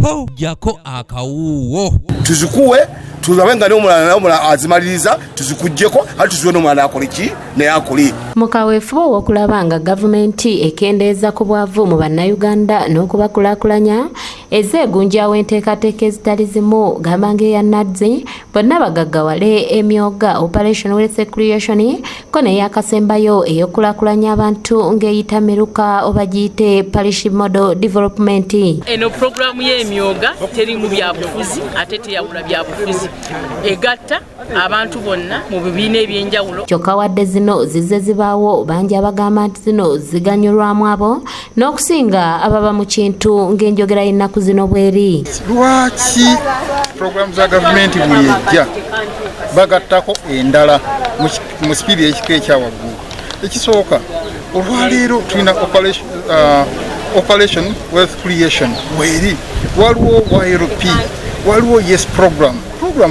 po jako akawuwo tuzikuwe tuzabenga n'omulala azimaliriza tuzikujjeko ati tuziwe n'omulala akoleki naye akoli mukaweefube w'okulaba nga gavumenti ekendeeza ku bwavu mu bannayuganda n'okubakulaakulanya ezeegunjawo enteekateeka ezitali zimu gamba ng'eya NADS bonna bagaggawale emyoga operation wealth creation ko n'eyakasembayo ey'okulaakulanya abantu ng'eyita meruka oba giyite parish model development. Eno programu y'emyoga teri mu byabufuzi ate teyabula byabufuzi egatta abantu bonna mu bibiina ebyenjawulo. Kyokka wadde zino zizze zibaawo bangi abagamba nti zino ziganyulwamu abo n'okusinga ababa mu kintu ng'enjogera y'ennaku zino bweri. Lwaki programu za gavumenti buli ejja bagattako endala mu sipiri ekika ekyawaggulu? Ekisooka olwaleero tulina operation wealth creation bweri waliwo YLP waliwo yes program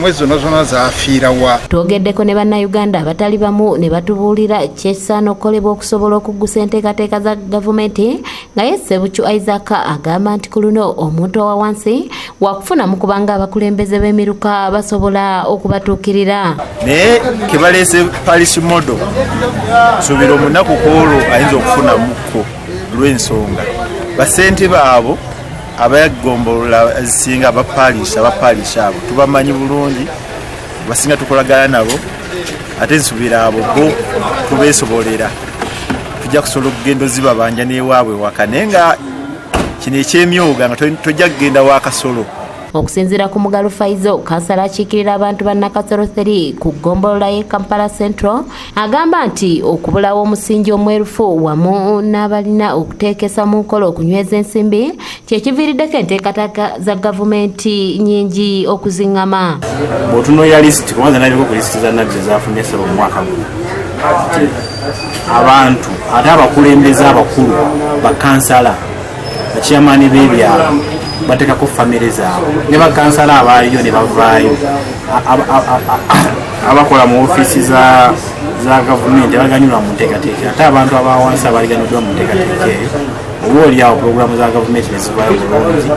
ezo zonna zaafiirawa. Twogeddeko ne bannayuganda abatali bamu ne batubuulira kyesaana okukolebwa okusobola okuggusa enteekateeka za gavumenti nga ye Ssebucyu Isaac agamba nti ku luno omuntu owa wansi wakufunamu kubanga abakulembeze b'emiruka basobola okubatuukirira. Naye kebaleese parish model suubira omunaku kwolwo ayinza okufunamuko lw'ensonga basente baabo abayagombolola ezisinga abapaalisha abo tubamanyi bulungi basinga tukolagana nabo ate nsubira abo bo tubeesobolera tujja kusobola okugenda ozibabanja n'ewaabwe waka naye nga kino ekyemyoga nga tojja kugenda wakasolo. Okusinziira ku Mugalu Faizo, kansala akiikirira abantu ba Nakasero 3 ku ggombolola y'e Kampala Central, agamba nti okubulawo omusingi omwerufu wamu n'abalina okuteekesa mu nkola okunyweza ensimbi kyekiviiriddeko enteekateeka za gavumenti nnyingi okuziŋŋama. Bw'otunuulira lisiti kubanga naliko ku lisiti za NADS ezaafunye ssebo mu mwaka guno abantu ate abakulembeze abakulu bakansala bakyamaani b'ebyalo batekako famire zaabwe ne bakansala abaaliyo ne bavaayo abakola mu ofiisi za gavumenti abaganyulwa mu nteekateeka ate abantu abawansi abaliganyiddwa mu nteekateeka eyo oba oliawo pulogulaamu za gavumenti nezivaayo bulungi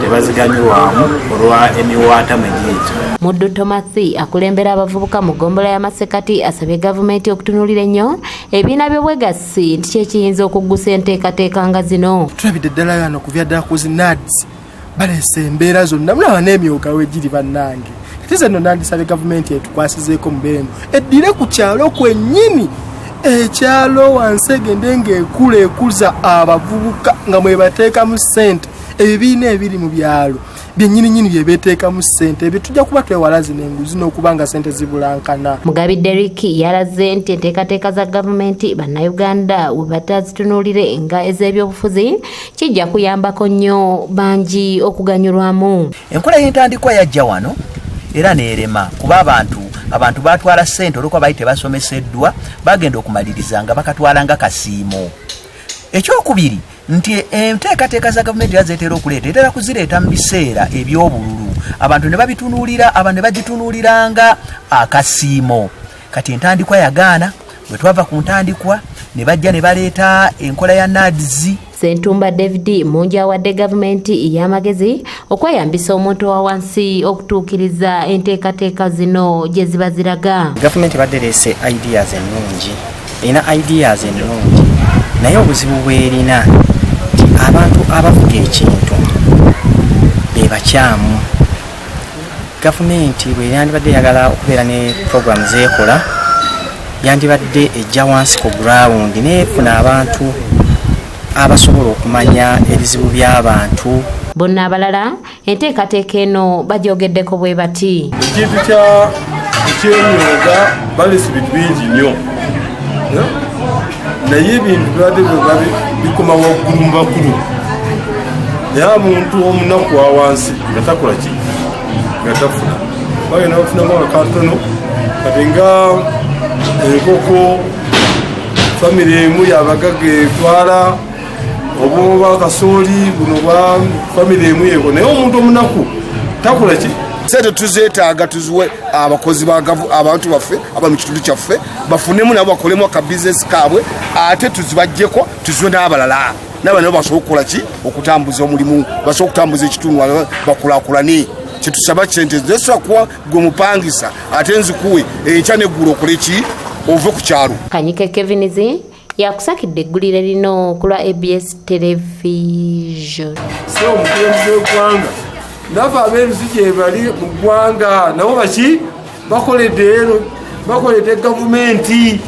tebaziganyulwamu olwa emiwaata mwe giyita. Muddu Tomasi akulembera abavubuka mu ggombolola y'Amasekati asabye gavumenti okutunuulira ennyo ebibiina by'obwegassi nti kyekiyinza okuggusa enteekateeka nga zino. Tulabidde ddala wano ku byaddaala ku zi NADS baleese embeera zonna mulaba n'emyoga wegiri bannange. Kati zino nandisabye gavumenti etukwasizeeko mu mbeera eno eddire ku kyalo kwennyini ekyalo wansi egende ng'ekula ekuza abavubuka nga mwe bateekamu ssente ebibiina ebiri mu byalo byennyininyini bye beeteekamu ssente ebyo tujja kuba twewala zino enguzi n'okuba nga ssente zibulankana. Mugabi Derrick yalaze nti enteekateeka za gavumenti bannayuganda we batazitunuulire nga ez'ebyobufuzi kijja kuyambako nnyo bangi okuganyulwamu. Enkola y'entandikwa yajja wano era neerema kuba abantu batwala ssente olwokuba baali tebasomeseddwa bagenda okumaliriza nga bakatwalanga kasiimo. Ekyokubiri nti enteekateeka za gavumenti yazeetera okuleeta etera kuzireeta mu biseera eby'obululu abantu ne babitunuulira abantu ne bagitunuuliranga akasiimo. Kati entandikwa yagaana bwe twava ku ntandikwa ne bajja ne baleeta enkola ya NADS. Ssentumba David mungi awadde gavumenti y'amagezi okweyambisa omuntu wa wansi okutuukiriza enteekateeka zino gye ziba ziraga. Gavumenti baddereese ideas ennungi erina ideas ennungi naye obuzibu bwerina abantu abavuga ekintu be bakyamu. Gavumenti bwe yandibadde yagala okubeera ne programu zeekola yandibadde ejja wansi ku ground neefuna abantu abasobola okumanya ebizibu by'abantu. Bonna abalala enteekateeka eno bagyogeddeko bwe bati. Ekintu ky'emyoga balese bintu bingi nnyo naye ebintu byadde bikoma waggulu mu bakulu naye omuntu omunaku wa wansi nga takola ki nga tafuna bagenda bafunamu akatono kati nga enkoko famire emu yabagaga etwala oba kasooli guno bwa famire emu yeko naye omuntu omunaku takola ki. Sente tuzeetaaga tuziwe abakozi abantu baffe aba mu kitundu kyaffe bafunemu nabo bakolemu aka bizinesi kaabwe ate tuzibajjeko tuziwe n'abalala nabo nabo basobola okukola ki okutambuza omulimu basobola okutambuza ekitundu bakulaakulane kyetusaba sente zesobola kuwa gwe mupangisa ate nzikuwe enkya neggulu okole ki ove ku kyalo. Kanyike Kevinizi yakusakidde eggulire lino ku lwa ABS television. So omukulembeze w'eggwanga nabo ab'ensi gye bali mu ggwanga nabo baki bakoledde gavumenti